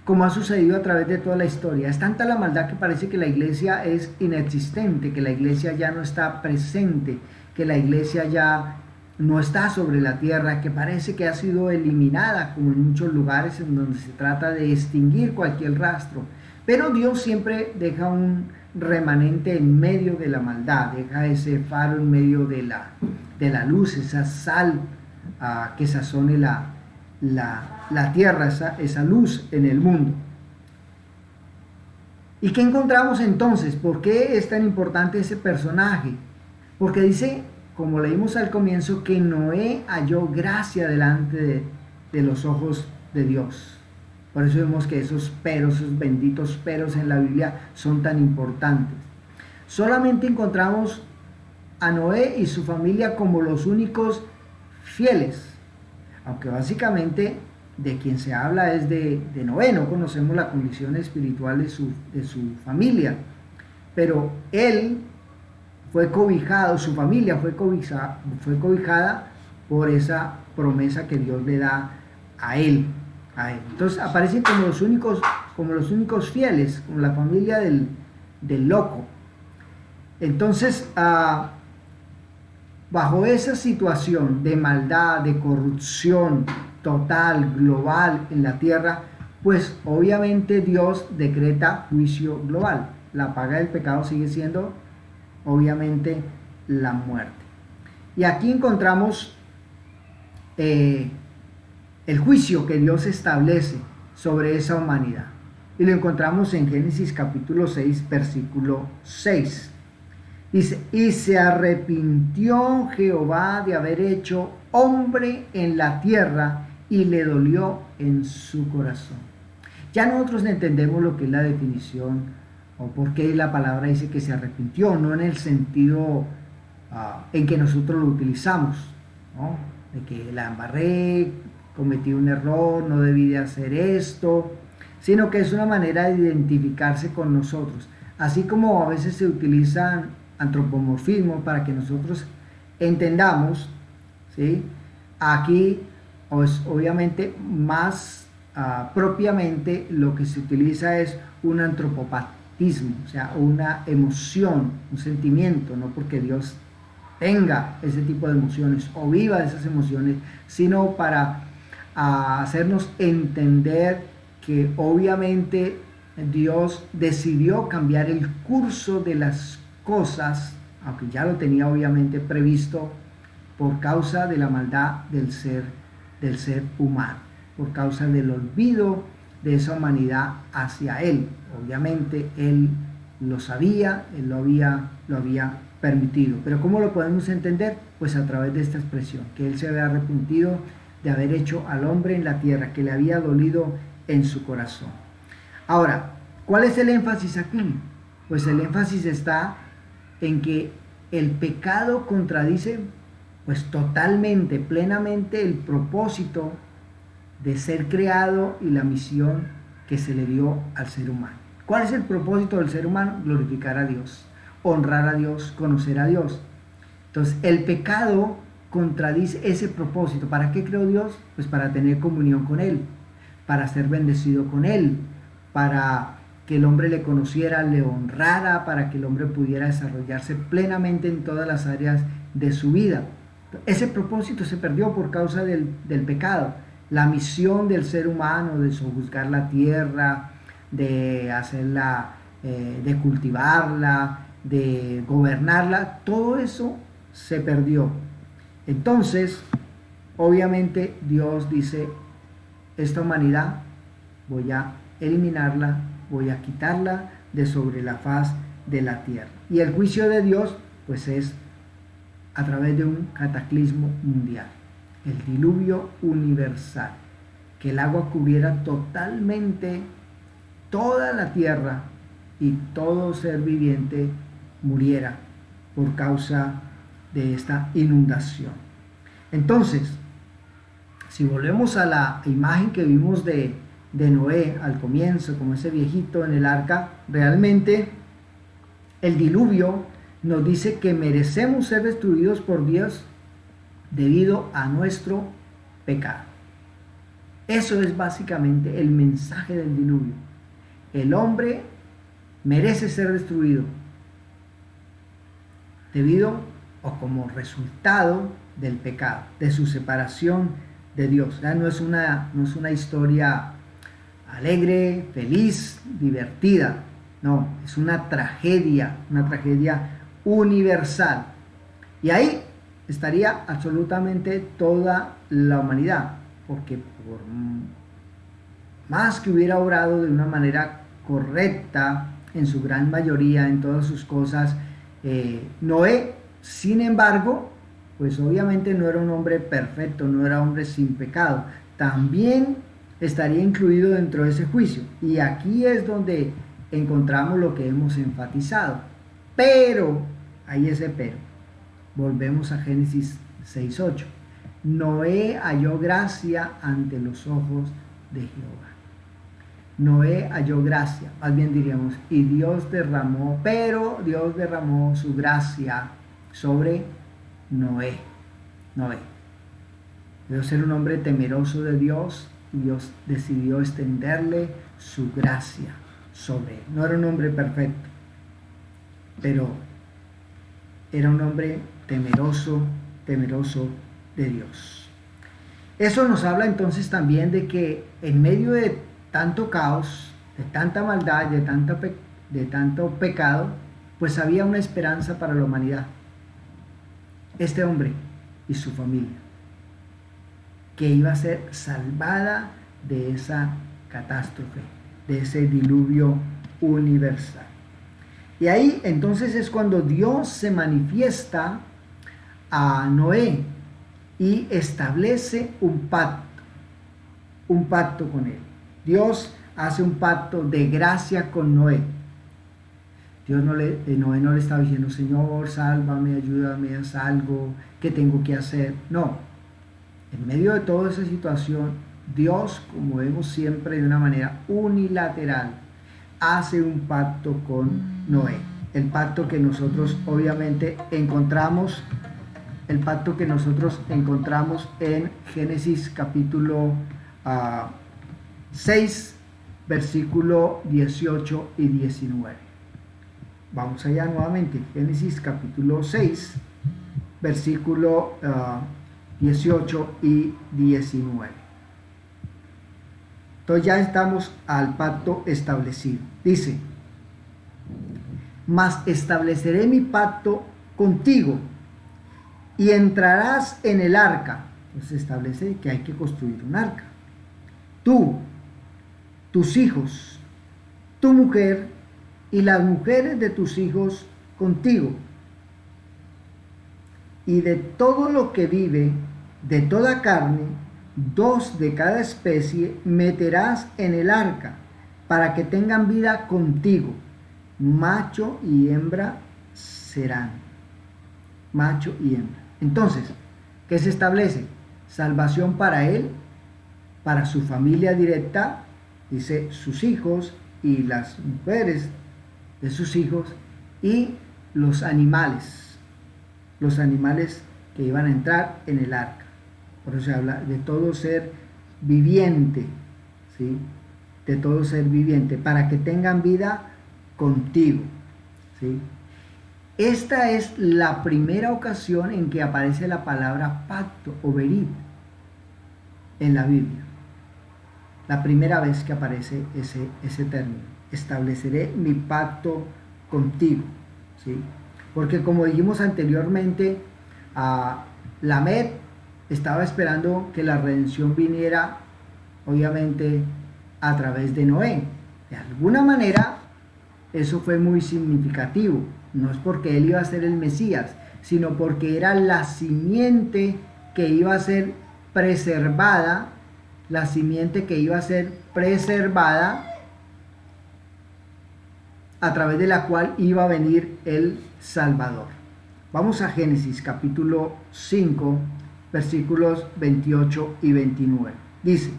como ha sucedido a través de toda la historia. Es tanta la maldad que parece que la iglesia es inexistente, que la iglesia ya no está presente, que la iglesia ya no está sobre la tierra, que parece que ha sido eliminada, como en muchos lugares en donde se trata de extinguir cualquier rastro. Pero Dios siempre deja un remanente en medio de la maldad, deja ese faro en medio de la luz, esa sal que sazone la tierra, esa luz en el mundo. ¿Y qué encontramos entonces? ¿Por qué es tan importante ese personaje? Porque dice, como leímos al comienzo, que Noé halló gracia delante de los ojos de Dios. Por eso vemos que esos benditos peros en la Biblia son tan importantes. Solamente encontramos a Noé y su familia como los únicos fieles, aunque básicamente de quien se habla es de Noé. No conocemos la condición espiritual de su familia, pero él fue cobijado, su familia fue cobijada por esa promesa que Dios le da a él. Entonces aparecen como los únicos fieles, como la familia del loco. Entonces, bajo esa situación de maldad, de corrupción total, global en la tierra, pues obviamente Dios decreta juicio global. La paga del pecado sigue siendo obviamente la muerte. Y aquí encontramos el juicio que Dios establece sobre esa humanidad. Y lo encontramos en Génesis capítulo 6, versículo 6. Dice, y se arrepintió Jehová de haber hecho hombre en la tierra, y le dolió en su corazón. Ya nosotros entendemos lo que es la definición o por qué la palabra dice que se arrepintió, no en el sentido en que nosotros lo utilizamos, ¿no? De que la embarré, cometí un error, no debí de hacer esto, sino que es una manera de identificarse con nosotros. Así como a veces se utilizan antropomorfismos para que nosotros entendamos, ¿sí? Aquí, pues, obviamente, más propiamente lo que se utiliza es un antropopatismo, o sea, una emoción, un sentimiento, no porque Dios tenga ese tipo de emociones o viva esas emociones, sino para hacernos entender que obviamente Dios decidió cambiar el curso de las cosas, aunque ya lo tenía obviamente previsto, por causa de la maldad del ser humano, por causa del olvido de esa humanidad hacia Él. Obviamente Él lo sabía, Él lo había permitido. Pero ¿cómo lo podemos entender? Pues a través de esta expresión, que Él se había arrepentido de haber hecho al hombre en la tierra, que le había dolido en su corazón. Ahora, ¿cuál es el énfasis aquí? Pues el énfasis está en que el pecado contradice pues totalmente, plenamente el propósito de ser creado y la misión que se le dio al ser humano. ¿Cuál es el propósito del ser humano? Glorificar a Dios, honrar a Dios, conocer a Dios. Entonces, el pecado contradice ese propósito. ¿Para qué creó Dios? Pues para tener comunión con Él, para ser bendecido con Él, para que el hombre le conociera, le honrara, para que el hombre pudiera desarrollarse plenamente en todas las áreas de su vida. Ese propósito se perdió por causa del pecado. La misión del ser humano de sojuzgar la tierra, de hacerla, de cultivarla, de gobernarla, todo eso se perdió. Entonces, obviamente Dios dice, esta humanidad voy a eliminarla, voy a quitarla de sobre la faz de la tierra. Y el juicio de Dios, pues es a través de un cataclismo mundial, el diluvio universal, que el agua cubriera totalmente toda la tierra y todo ser viviente muriera por causa de esta inundación. Entonces, si volvemos a la imagen que vimos de Noé al comienzo, como ese viejito en el arca, realmente el diluvio nos dice que merecemos ser destruidos por Dios debido a nuestro pecado. Eso es básicamente el mensaje del diluvio. El hombre merece ser destruido debido o como resultado del pecado, de su separación de Dios. Ya no es una historia alegre, feliz, divertida. No, es una tragedia universal. Y ahí estaría absolutamente toda la humanidad, porque por más que hubiera obrado de una manera correcta, en su gran mayoría, en todas sus cosas, Noé, sin embargo, pues obviamente no era un hombre perfecto, no era hombre sin pecado, también estaría incluido dentro de ese juicio. Y aquí es donde encontramos lo que hemos enfatizado. Pero, hay ese pero. Volvemos a Génesis 6:8. Noé halló gracia ante los ojos de Jehová. Noé halló gracia, más bien diríamos, y Dios derramó su gracia sobre Noé. Debe ser un hombre temeroso de Dios y Dios decidió extenderle su gracia sobre él. No era un hombre perfecto, pero era un hombre temeroso de Dios. Eso nos habla entonces también de que en medio de tanto caos, de tanta maldad, de tanto pecado, pues había una esperanza para la humanidad. Este hombre y su familia, que iba a ser salvada de esa catástrofe, de ese diluvio universal. Y ahí entonces es cuando Dios se manifiesta a Noé y establece un pacto con él. Dios hace un pacto de gracia con Noé. Noé no le estaba diciendo, Señor, sálvame, ayúdame, haz algo, ¿qué tengo que hacer? No, en medio de toda esa situación, Dios, como vemos siempre de una manera unilateral, hace un pacto con Noé. El pacto que nosotros obviamente encontramos, en Génesis capítulo 6, versículo 18 y 19. Vamos allá nuevamente, Génesis capítulo 6, versículo 18 y 19. Entonces ya estamos al pacto establecido. Dice, mas estableceré mi pacto contigo y entrarás en el arca. Entonces establece que hay que construir un arca. Tú, tus hijos, tu mujer y las mujeres de tus hijos contigo. Y de todo lo que vive, de toda carne, 2 de cada especie meterás en el arca, para que tengan vida contigo. Macho y hembra serán. Macho y hembra. Entonces, ¿qué se establece? Salvación para él, para su familia directa, dice sus hijos y las mujeres de sus hijos, y los animales que iban a entrar en el arca. Por eso se habla de todo ser viviente, ¿sí? De todo ser viviente, para que tengan vida contigo, ¿sí? Esta es la primera ocasión en que aparece la palabra pacto o berit en la Biblia. La primera vez que aparece ese término. Estableceré mi pacto contigo, ¿sí? Porque como dijimos anteriormente, Lamed estaba esperando que la redención viniera, obviamente, a través de Noé. De alguna manera, eso fue muy significativo. No es porque él iba a ser el Mesías, sino porque era la simiente que iba a ser preservada, a través de la cual iba a venir el Salvador. Vamos a Génesis capítulo 5, versículos 28 y 29. Dice,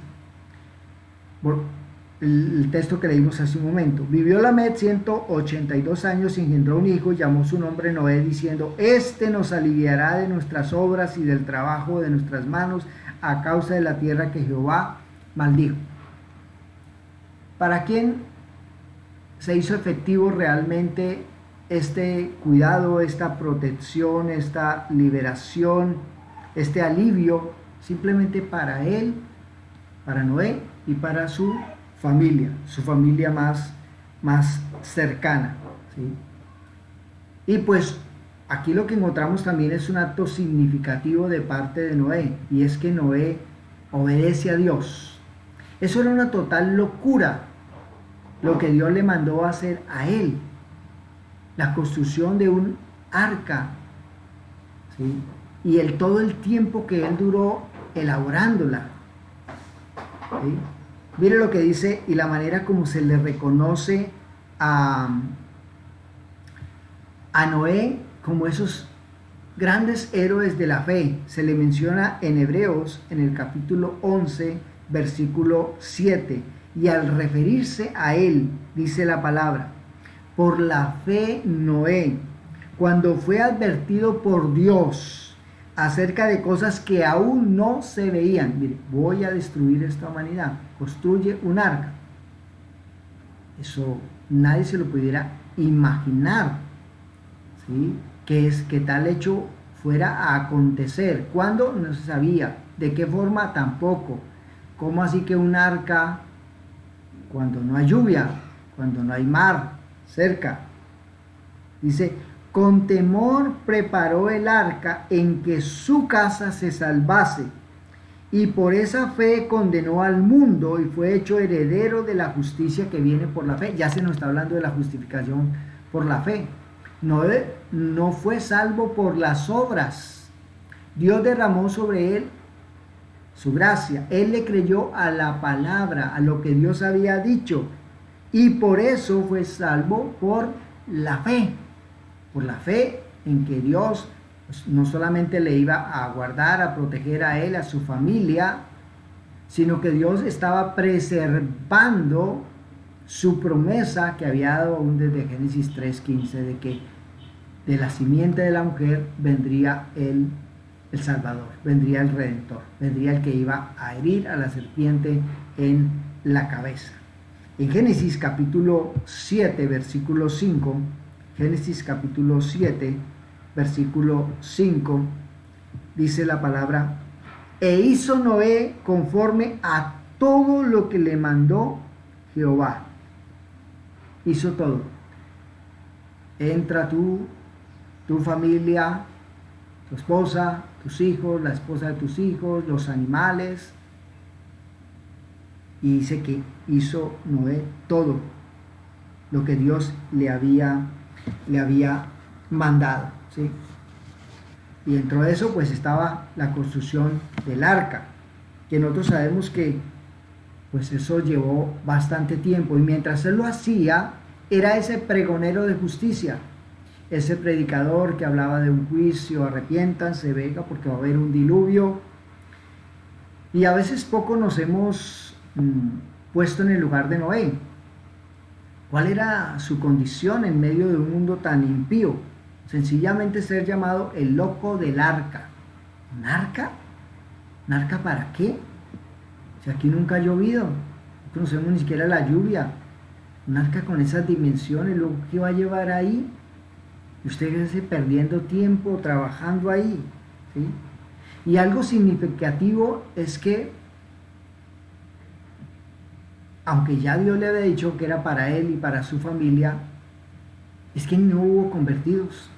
el texto que leímos hace un momento: vivió Lamed 182 años y engendró un hijo, llamó su nombre Noé, diciendo, este nos aliviará de nuestras obras y del trabajo de nuestras manos, a causa de la tierra que Jehová maldijo. ¿Para quién se hizo efectivo realmente este cuidado, esta protección, esta liberación, este alivio? Simplemente para él, para Noé y para su familia más cercana, ¿sí? Y pues aquí lo que encontramos también es un acto significativo de parte de Noé, y es que Noé obedece a Dios. Eso era una total locura lo que Dios le mandó a hacer a él, la construcción de un arca, ¿sí? Y todo el tiempo que él duró elaborándola, ¿sí? Mire lo que dice y la manera como se le reconoce a Noé como esos grandes héroes de la fe. Se le menciona en Hebreos, en el capítulo 11, versículo 7. Y al referirse a él, dice la palabra, por la fe Noé, cuando fue advertido por Dios acerca de cosas que aún no se veían. Mire, voy a destruir esta humanidad. Construye un arca. Eso nadie se lo pudiera imaginar, ¿sí? Que tal hecho fuera a acontecer. ¿Cuándo? No se sabía. ¿De qué forma? Tampoco. ¿Cómo así que un arca cuando no hay lluvia, cuando no hay mar cerca? Dice, con temor preparó el arca en que su casa se salvase, y por esa fe condenó al mundo y fue hecho heredero de la justicia que viene por la fe. Ya se nos está hablando de la justificación por la fe. No fue salvo por las obras. Dios derramó sobre él su gracia. Él le creyó a la palabra, a lo que Dios había dicho, y por eso fue salvo por la fe en que Dios pues, no solamente le iba a guardar, a proteger a él, a su familia, sino que Dios estaba preservando su promesa que había dado aún desde Génesis 3:15, de que de la simiente de la mujer vendría el Salvador, vendría el Redentor, vendría el que iba a herir a la serpiente en la cabeza. En Génesis capítulo 7, versículo 5, Génesis capítulo 7, versículo 5, dice la palabra: e hizo Noé conforme a todo lo que le mandó Jehová. Hizo todo. Entra tú, tu familia, tu esposa, tus hijos, la esposa de tus hijos, los animales. Y dice que hizo Noé todo lo que Dios le había mandado, ¿sí? Y dentro de eso pues estaba la construcción del arca, que nosotros sabemos que pues eso llevó bastante tiempo, y mientras él lo hacía, era ese pregonero de justicia, ese predicador que hablaba de un juicio: arrepiéntanse, venga, porque va a haber un diluvio. Y a veces poco nos hemos puesto en el lugar de Noé. ¿Cuál era su condición en medio de un mundo tan impío? Sencillamente ser llamado el loco del arca. ¿Un arca? ¿Un arca para qué? Si aquí nunca ha llovido, no conocemos ni siquiera la lluvia. Un arca con esas dimensiones, ¿lo que va a llevar ahí? Y usted esté perdiendo tiempo trabajando ahí, ¿sí? Y algo significativo es que, aunque ya Dios le había dicho que era para él y para su familia, es que no hubo convertidos.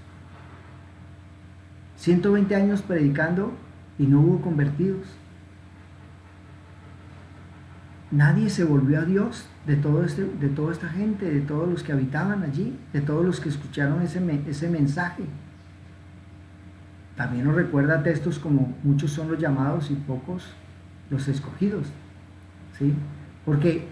120 años predicando y no hubo convertidos. Nadie se volvió a Dios de toda esta gente, de todos los que habitaban allí, de todos los que escucharon ese mensaje. También nos recuerda textos como: muchos son los llamados y pocos los escogidos, ¿sí? Porque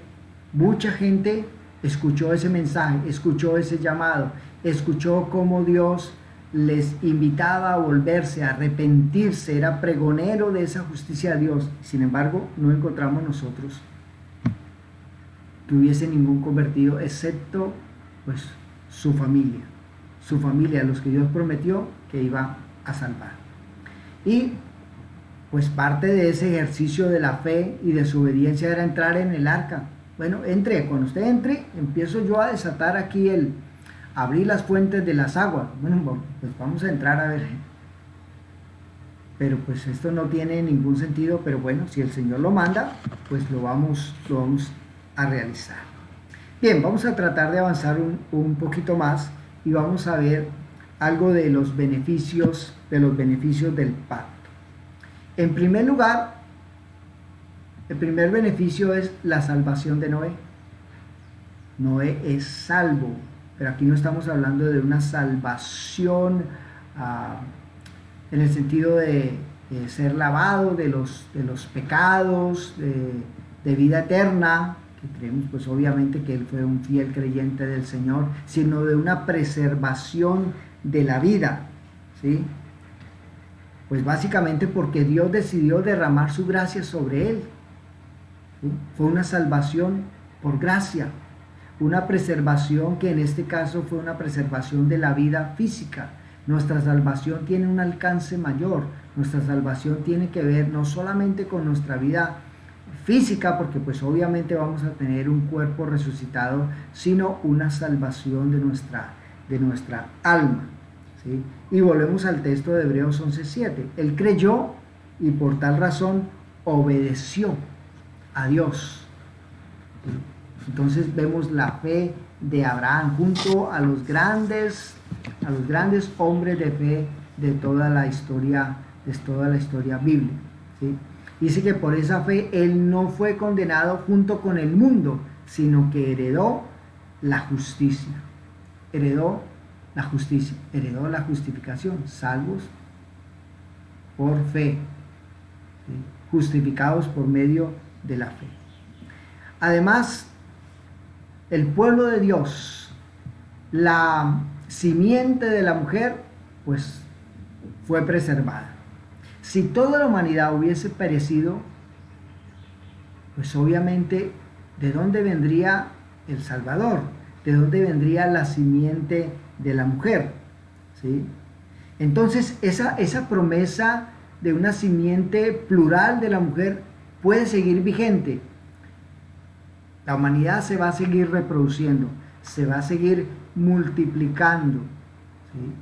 mucha gente escuchó ese mensaje, escuchó ese llamado, escuchó cómo Dios les invitaba a volverse, a arrepentirse, era pregonero de esa justicia de Dios. Sin embargo, no encontramos nosotros que hubiese ningún convertido, excepto pues su familia, los que Dios prometió que iba a salvar. Y pues parte de ese ejercicio de la fe y de su obediencia era entrar en el arca. Bueno, cuando usted entre, empiezo yo a desatar aquí abrir las fuentes de las aguas. Bueno, pues vamos a entrar a ver. Pero pues esto no tiene ningún sentido, pero bueno, si el Señor lo manda, pues lo vamos a realizar. Bien, vamos a tratar de avanzar un poquito más y vamos a ver algo de los beneficios del pacto. En primer lugar, el primer beneficio es la salvación de Noé. Noé es salvo, pero aquí no estamos hablando de una salvación en el sentido de ser lavado de los pecados, de vida eterna, que creemos pues obviamente que él fue un fiel creyente del Señor, sino de una preservación de la vida, ¿sí? Pues básicamente porque Dios decidió derramar su gracia sobre él, ¿sí? Fue una salvación por gracia, una preservación que en este caso fue una preservación de la vida física. Nuestra salvación tiene un alcance mayor. Nuestra salvación tiene que ver no solamente con nuestra vida física, porque pues obviamente vamos a tener un cuerpo resucitado, sino una salvación de nuestra alma, ¿sí? Y volvemos al texto de Hebreos 11:7. Él creyó y por tal razón obedeció a Dios. Entonces vemos la fe de Abraham junto a los grandes hombres de fe de toda la historia bíblica, ¿sí? Dice que por esa fe él no fue condenado junto con el mundo, sino que heredó la justicia, heredó la justificación, salvos por fe, ¿sí? justificados por medio de la fe. Además, el pueblo de Dios, la simiente de la mujer, pues fue preservada. Si toda la humanidad hubiese perecido, pues obviamente, ¿de dónde vendría el Salvador? ¿De dónde vendría la simiente de la mujer? ¿Sí? Entonces, esa promesa de una simiente plural de la mujer puede seguir vigente. La humanidad se va a seguir reproduciendo, se va a seguir multiplicando. ¿Sí?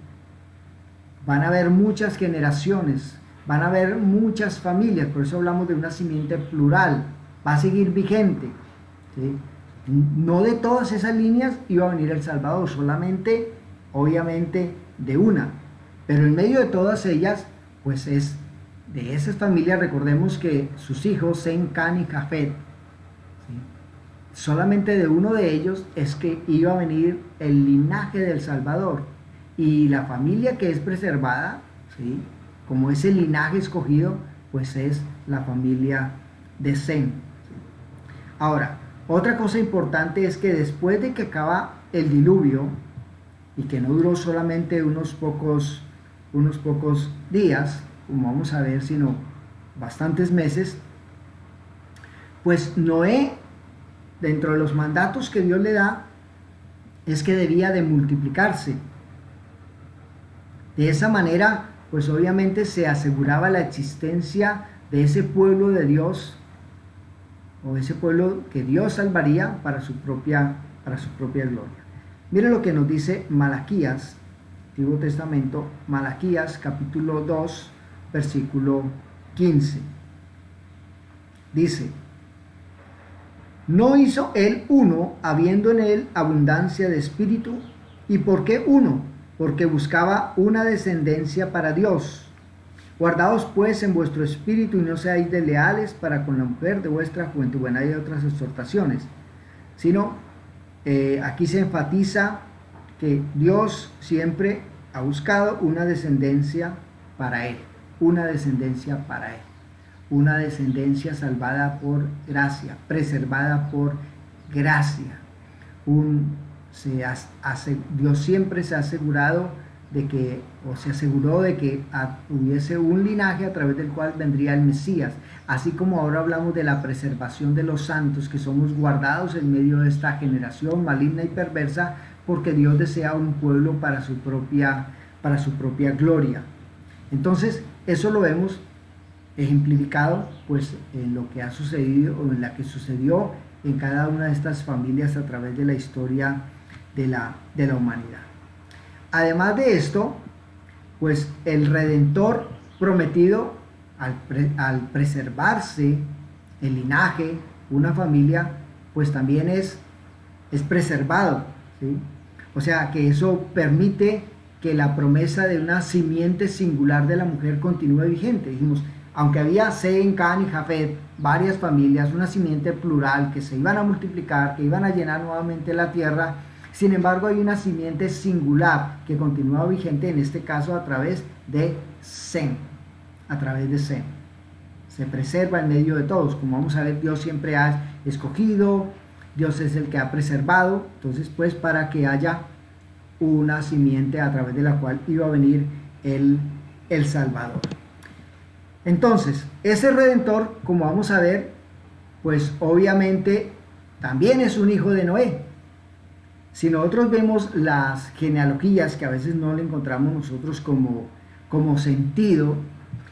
Van a haber muchas generaciones, van a haber muchas familias, por eso hablamos de una simiente plural, va a seguir vigente. ¿Sí? No de todas esas líneas iba a venir el Salvador, solamente, obviamente, de una. Pero en medio de todas ellas, pues es de esas familias, recordemos que sus hijos, Sem, Can y Jafet, ¿sí? Solamente de uno de ellos es que iba a venir el linaje del Salvador. Y la familia que es preservada, ¿sí? Como ese linaje escogido, pues es la familia de Sem. Ahora, otra cosa importante es que después de que acaba el diluvio, y que no duró solamente unos pocos días, como vamos a ver, sino bastantes meses, pues Noé, dentro de los mandatos que Dios le da, es que debía de multiplicarse. De esa manera, pues obviamente se aseguraba la existencia de ese pueblo de Dios, o ese pueblo que Dios salvaría para su propia gloria. Mire lo que nos dice Malaquías, Antiguo Testamento, Malaquías capítulo 2, versículo 15. Dice: ¿no hizo él uno, habiendo en él abundancia de espíritu? ¿Y por qué uno? Porque buscaba una descendencia para Dios. Guardaos pues en vuestro espíritu y no seáis desleales para con la mujer de vuestra juventud. Bueno, hay otras exhortaciones, sino aquí se enfatiza que Dios siempre ha buscado una descendencia para Él, una descendencia para Él, una descendencia salvada por gracia, preservada por gracia. Dios siempre se ha asegurado de que, o se aseguró de que hubiese un linaje a través del cual vendría el Mesías, así como ahora hablamos de la preservación de los santos, que somos guardados en medio de esta generación maligna y perversa, porque Dios desea un pueblo para su propia gloria. Entonces, eso lo vemos ejemplificado pues en lo que ha sucedido, o en la que sucedió en cada una de estas familias a través de la historia de la humanidad. Además de esto, pues el Redentor prometido, al preservarse el linaje, una familia, pues también es preservado, ¿sí? O sea que eso permite que la promesa de una simiente singular de la mujer continúe vigente. Dijimos, aunque había Sem, Can y Jafet, varias familias, una simiente plural que se iban a multiplicar, que iban a llenar nuevamente la tierra, sin embargo hay una simiente singular que continúa vigente, en este caso a través de Sem. Se preserva en medio de todos. Como vamos a ver, Dios siempre ha escogido, Dios es el que ha preservado, entonces pues para que haya una simiente a través de la cual iba a venir el Salvador. Entonces, ese Redentor, como vamos a ver, pues obviamente también es un hijo de Noé. Si nosotros vemos las genealogías, que a veces no le encontramos nosotros como sentido,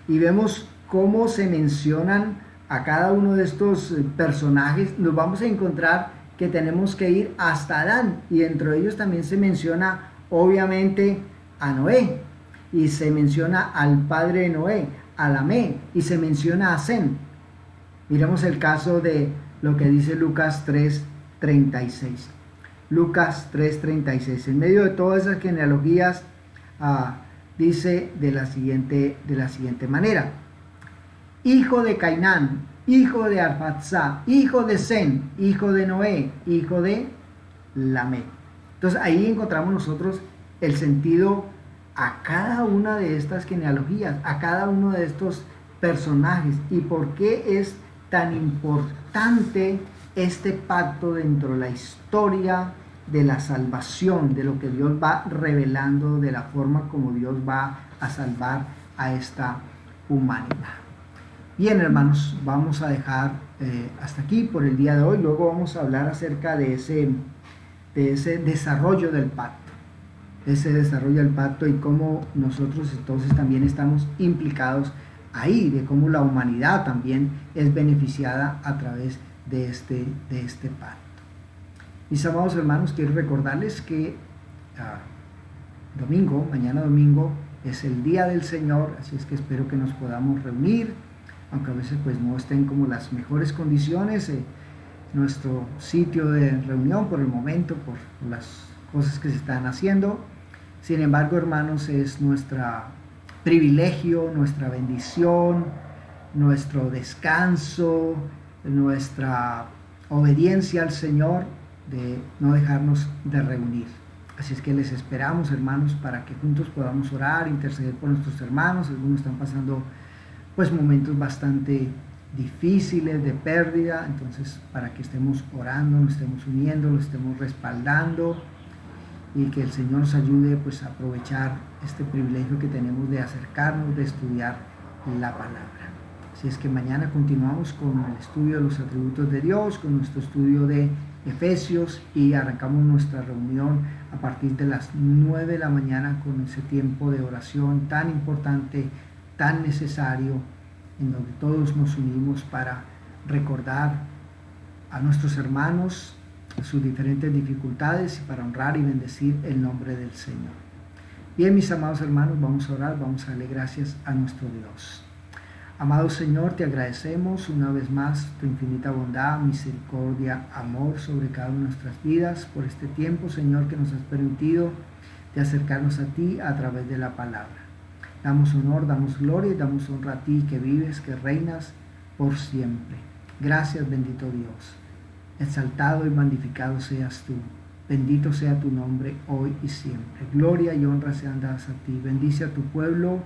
y vemos cómo se mencionan a cada uno de estos personajes, nos vamos a encontrar que tenemos que ir hasta Adán, y dentro de ellos también se menciona obviamente a Noé, y se menciona al padre de Noé, a Lamé, y se menciona a Sem. Miremos el caso de lo que dice Lucas 3:36. Lucas 3:36. En medio de todas esas genealogías, dice de la siguiente manera: hijo de Cainán, hijo de Arfaxad, hijo de Sem, hijo de Noé, hijo de Lamé. Entonces ahí encontramos nosotros el sentido a cada una de estas genealogías, a cada uno de estos personajes y por qué es tan importante este pacto dentro de la historia de la salvación, de lo que Dios va revelando, de la forma como Dios va a salvar a esta humanidad. Bien, hermanos, vamos a dejar hasta aquí por el día de hoy. Luego vamos a hablar acerca de ese desarrollo del pacto, y cómo nosotros entonces también estamos implicados ahí, de cómo la humanidad también es beneficiada a través de este pacto. Mis amados hermanos, quiero recordarles que mañana domingo, es el día del Señor, así es que espero que nos podamos reunir, aunque a veces pues no estén como las mejores condiciones, nuestro sitio de reunión por el momento, por las cosas que se están haciendo. Sin embargo, hermanos, es nuestro privilegio, nuestra bendición, nuestro descanso, nuestra obediencia al Señor de no dejarnos de reunir. Así es que les esperamos, hermanos, para que juntos podamos orar, interceder por nuestros hermanos. Algunos están pasando pues momentos bastante difíciles de pérdida, entonces para que estemos orando, nos estemos uniendo, lo estemos respaldando y que el Señor nos ayude pues a aprovechar este privilegio que tenemos de acercarnos, de estudiar la palabra. Así es que mañana continuamos con el estudio de los atributos de Dios, con nuestro estudio de Efesios, y arrancamos nuestra reunión a partir de las 9 de la mañana con ese tiempo de oración tan importante, tan necesario, en donde todos nos unimos para recordar a nuestros hermanos sus diferentes dificultades y para honrar y bendecir el nombre del Señor. Bien, mis amados hermanos, vamos a orar, vamos a darle gracias a nuestro Dios. Amado Señor, te agradecemos una vez más tu infinita bondad, misericordia, amor sobre cada una de nuestras vidas, por este tiempo, Señor, que nos has permitido de acercarnos a ti a través de la palabra. Damos honor, damos gloria y damos honra a ti, que vives, que reinas por siempre. Gracias, bendito Dios. Exaltado y magnificado seas tú. Bendito sea tu nombre hoy y siempre. Gloria y honra sean dadas a ti. Bendice a tu pueblo.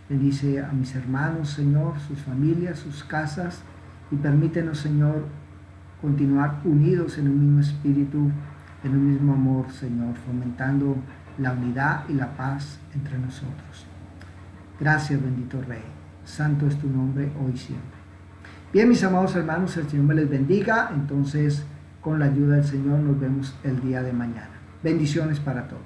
Bendice a mis hermanos, Señor, sus familias, sus casas, y permítenos, Señor, continuar unidos en un mismo espíritu, en un mismo amor, Señor, fomentando la unidad y la paz entre nosotros. Gracias, bendito Rey. Santo es tu nombre hoy y siempre. Bien, mis amados hermanos, el Señor me les bendiga. Entonces, con la ayuda del Señor, nos vemos el día de mañana. Bendiciones para todos.